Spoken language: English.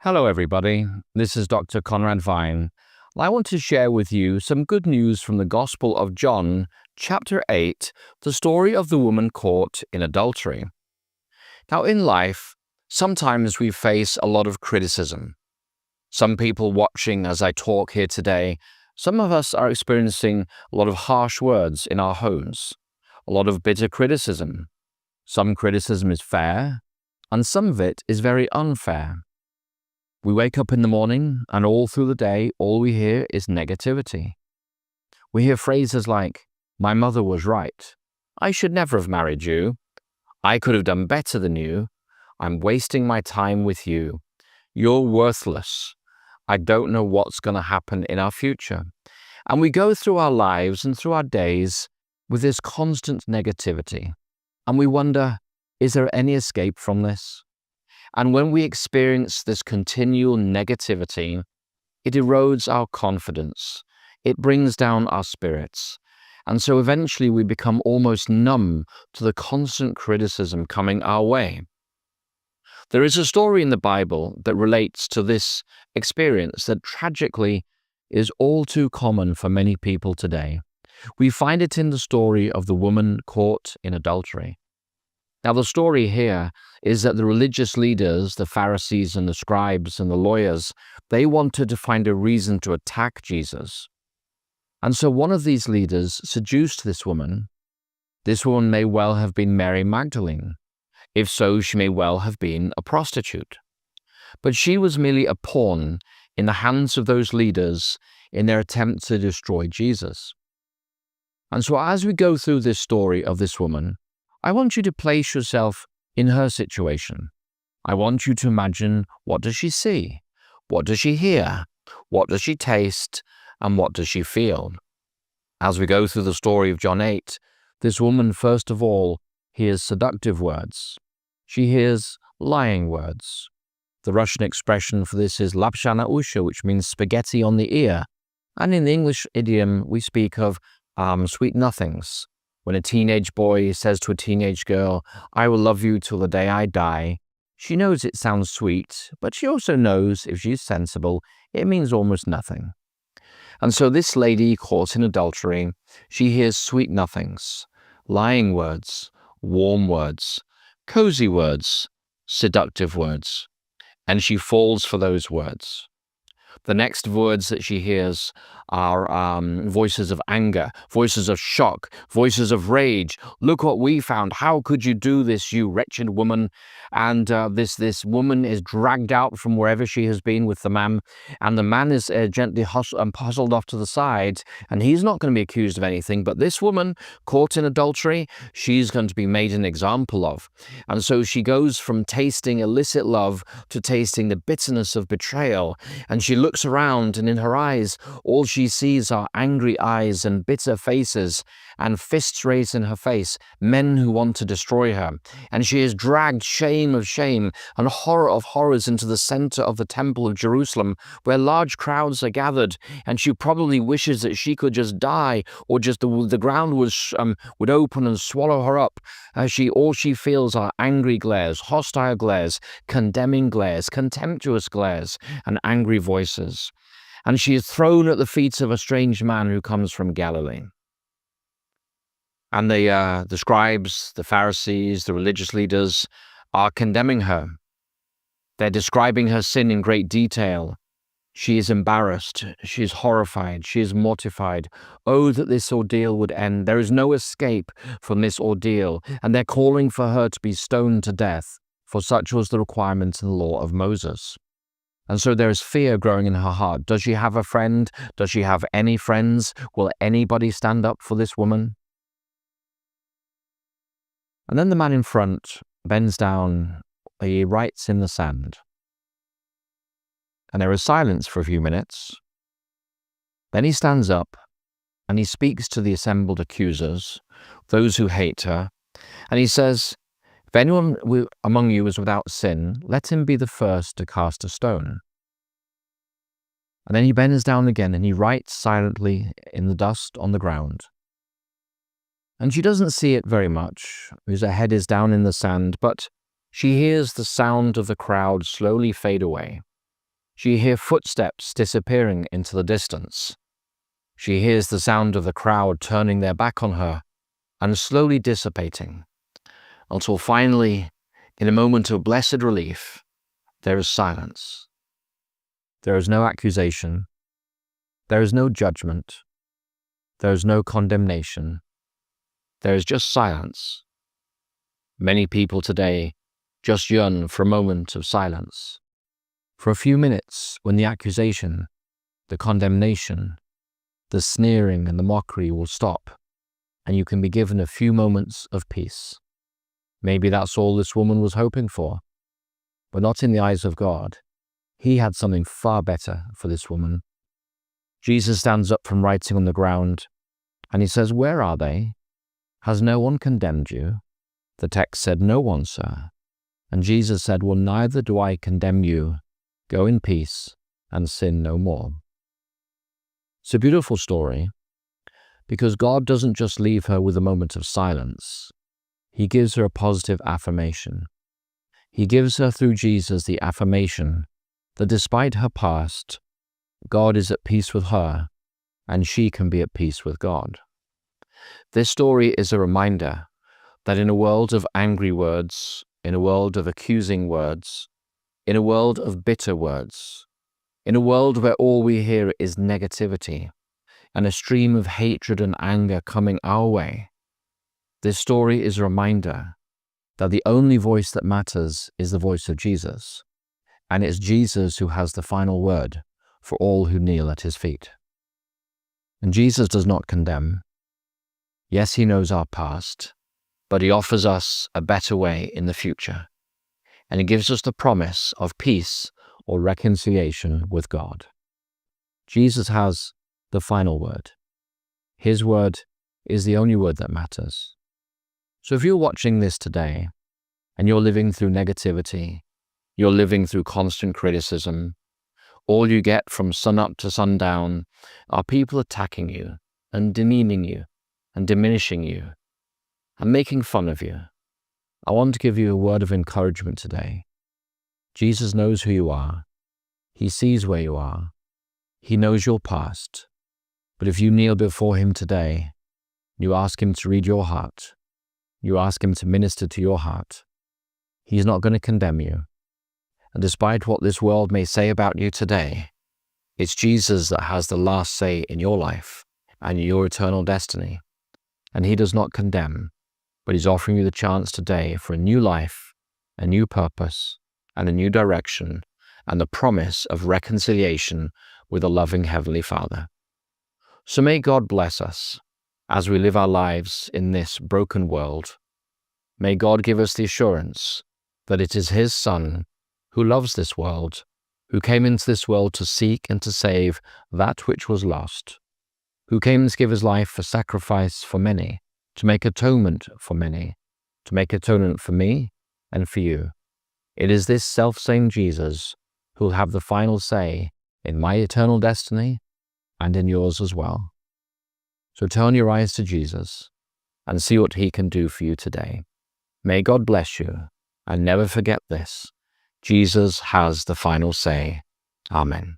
Hello, everybody. This is Dr. Conrad Vine. I want to share with you some good news from the Gospel of John, chapter 8, the story of the woman caught in adultery. Now, in life, sometimes we face a lot of criticism. Some people watching as I talk here today, some of us are experiencing a lot of harsh words in our homes, a lot of bitter criticism. Some criticism is fair, and some of it is very unfair. We wake up in the morning, and all through the day, all we hear is negativity. We hear phrases like, "My mother was right," "I should never have married you," "I could have done better than you," "I'm wasting my time with you," "You're worthless," "I don't know what's going to happen in our future." And we go through our lives and through our days with this constant negativity. And we wonder, is there any escape from this? And when we experience this continual negativity, it erodes our confidence. It brings down our spirits. And so eventually we become almost numb to the constant criticism coming our way. There is a story in the Bible that relates to this experience that tragically is all too common for many people today. We find it in the story of the woman caught in adultery. Now, the story here is that the religious leaders, the Pharisees and the scribes and the lawyers, they wanted to find a reason to attack Jesus. And so one of these leaders seduced this woman. This woman may well have been Mary Magdalene. If so, she may well have been a prostitute. But she was merely a pawn in the hands of those leaders in their attempt to destroy Jesus. And so as we go through this story of this woman, I want you to place yourself in her situation. I want you to imagine, what does she see? What does she hear? What does she taste? And what does she feel? As we go through the story of John 8, this woman first of all hears seductive words. She hears lying words. The Russian expression for this is lapsha na usha, which means spaghetti on the ear. And in the English idiom, we speak of sweet nothings. When a teenage boy says to a teenage girl, "I will love you till the day I die," she knows it sounds sweet, but she also knows, if she's sensible, it means almost nothing. And so this lady caught in adultery, she hears sweet nothings, lying words, warm words, cozy words, seductive words, and she falls for those words. The next words that she hears are voices of anger, voices of shock, voices of rage. "Look what we found. How could you do this, you wretched woman?" And this woman is dragged out from wherever she has been with the man, and the man is gently hustled off to the side, and he's not going to be accused of anything. But this woman caught in adultery, she's going to be made an example of. And so she goes from tasting illicit love to tasting the bitterness of betrayal, and she looks around, and in her eyes, all she sees are angry eyes and bitter faces and fists raised in her face, men who want to destroy her. And she is dragged, shame of shame and horror of horrors, into the center of the temple of Jerusalem, where large crowds are gathered, and she probably wishes that she could just die, or just the ground would open and swallow her up. All she feels are angry glares, hostile glares, condemning glares, contemptuous glares, and angry voices. And she is thrown at the feet of a strange man who comes from Galilee. And the scribes, the Pharisees, the religious leaders are condemning her. They're describing her sin in great detail. She is embarrassed. She is horrified. She is mortified. Oh, that this ordeal would end. There is no escape from this ordeal. And they're calling for her to be stoned to death, for such was the requirement in the law of Moses. And so there is fear growing in her heart. Does she have a friend? Does she have any friends? Will anybody stand up for this woman? And then the man in front bends down. He writes in the sand. And there is silence for a few minutes. Then he stands up and he speaks to the assembled accusers, those who hate her. And he says, "If anyone among you is without sin, let him be the first to cast a stone." And then he bends down again and he writes silently in the dust on the ground. And she doesn't see it very much, because her head is down in the sand, but she hears the sound of the crowd slowly fade away. She hears footsteps disappearing into the distance. She hears the sound of the crowd turning their back on her and slowly dissipating, until finally, in a moment of blessed relief, there is silence. There is no accusation. There is no judgment. There is no condemnation. There is just silence. Many people today just yearn for a moment of silence, for a few minutes when the accusation, the condemnation, the sneering and the mockery will stop, and you can be given a few moments of peace. Maybe that's all this woman was hoping for, but not in the eyes of God. He had something far better for this woman. Jesus stands up from writing on the ground, and he says, "Where are they? Has no one condemned you?" The text said, "No one, sir." And Jesus said, "Well, neither do I condemn you. Go in peace and sin no more." It's a beautiful story because God doesn't just leave her with a moment of silence. He gives her a positive affirmation. He gives her through Jesus the affirmation that despite her past, God is at peace with her and she can be at peace with God. This story is a reminder that in a world of angry words, in a world of accusing words, in a world of bitter words, in a world where all we hear is negativity and a stream of hatred and anger coming our way, this story is a reminder that the only voice that matters is the voice of Jesus, and it's Jesus who has the final word for all who kneel at his feet. And Jesus does not condemn. Yes, he knows our past, but he offers us a better way in the future, and he gives us the promise of peace or reconciliation with God. Jesus has the final word. His word is the only word that matters. So if you're watching this today and you're living through negativity, you're living through constant criticism, all you get from sunup to sundown are people attacking you and demeaning you and diminishing you and making fun of you, I want to give you a word of encouragement today. Jesus knows who you are. He sees where you are. He knows your past. But if you kneel before him today, you ask him to read your heart, you ask him to minister to your heart, he's not going to condemn you. And despite what this world may say about you today, it's Jesus that has the last say in your life and your eternal destiny. And he does not condemn, but he's offering you the chance today for a new life, a new purpose, and a new direction, and the promise of reconciliation with a loving Heavenly Father. So may God bless us as we live our lives in this broken world. May God give us the assurance that it is his Son who loves this world, who came into this world to seek and to save that which was lost, who came to give his life a sacrifice for many, to make atonement for many, to make atonement for me and for you. It is this self-same Jesus who will have the final say in my eternal destiny and in yours as well. So turn your eyes to Jesus and see what he can do for you today. May God bless you, and never forget this: Jesus has the final say. Amen.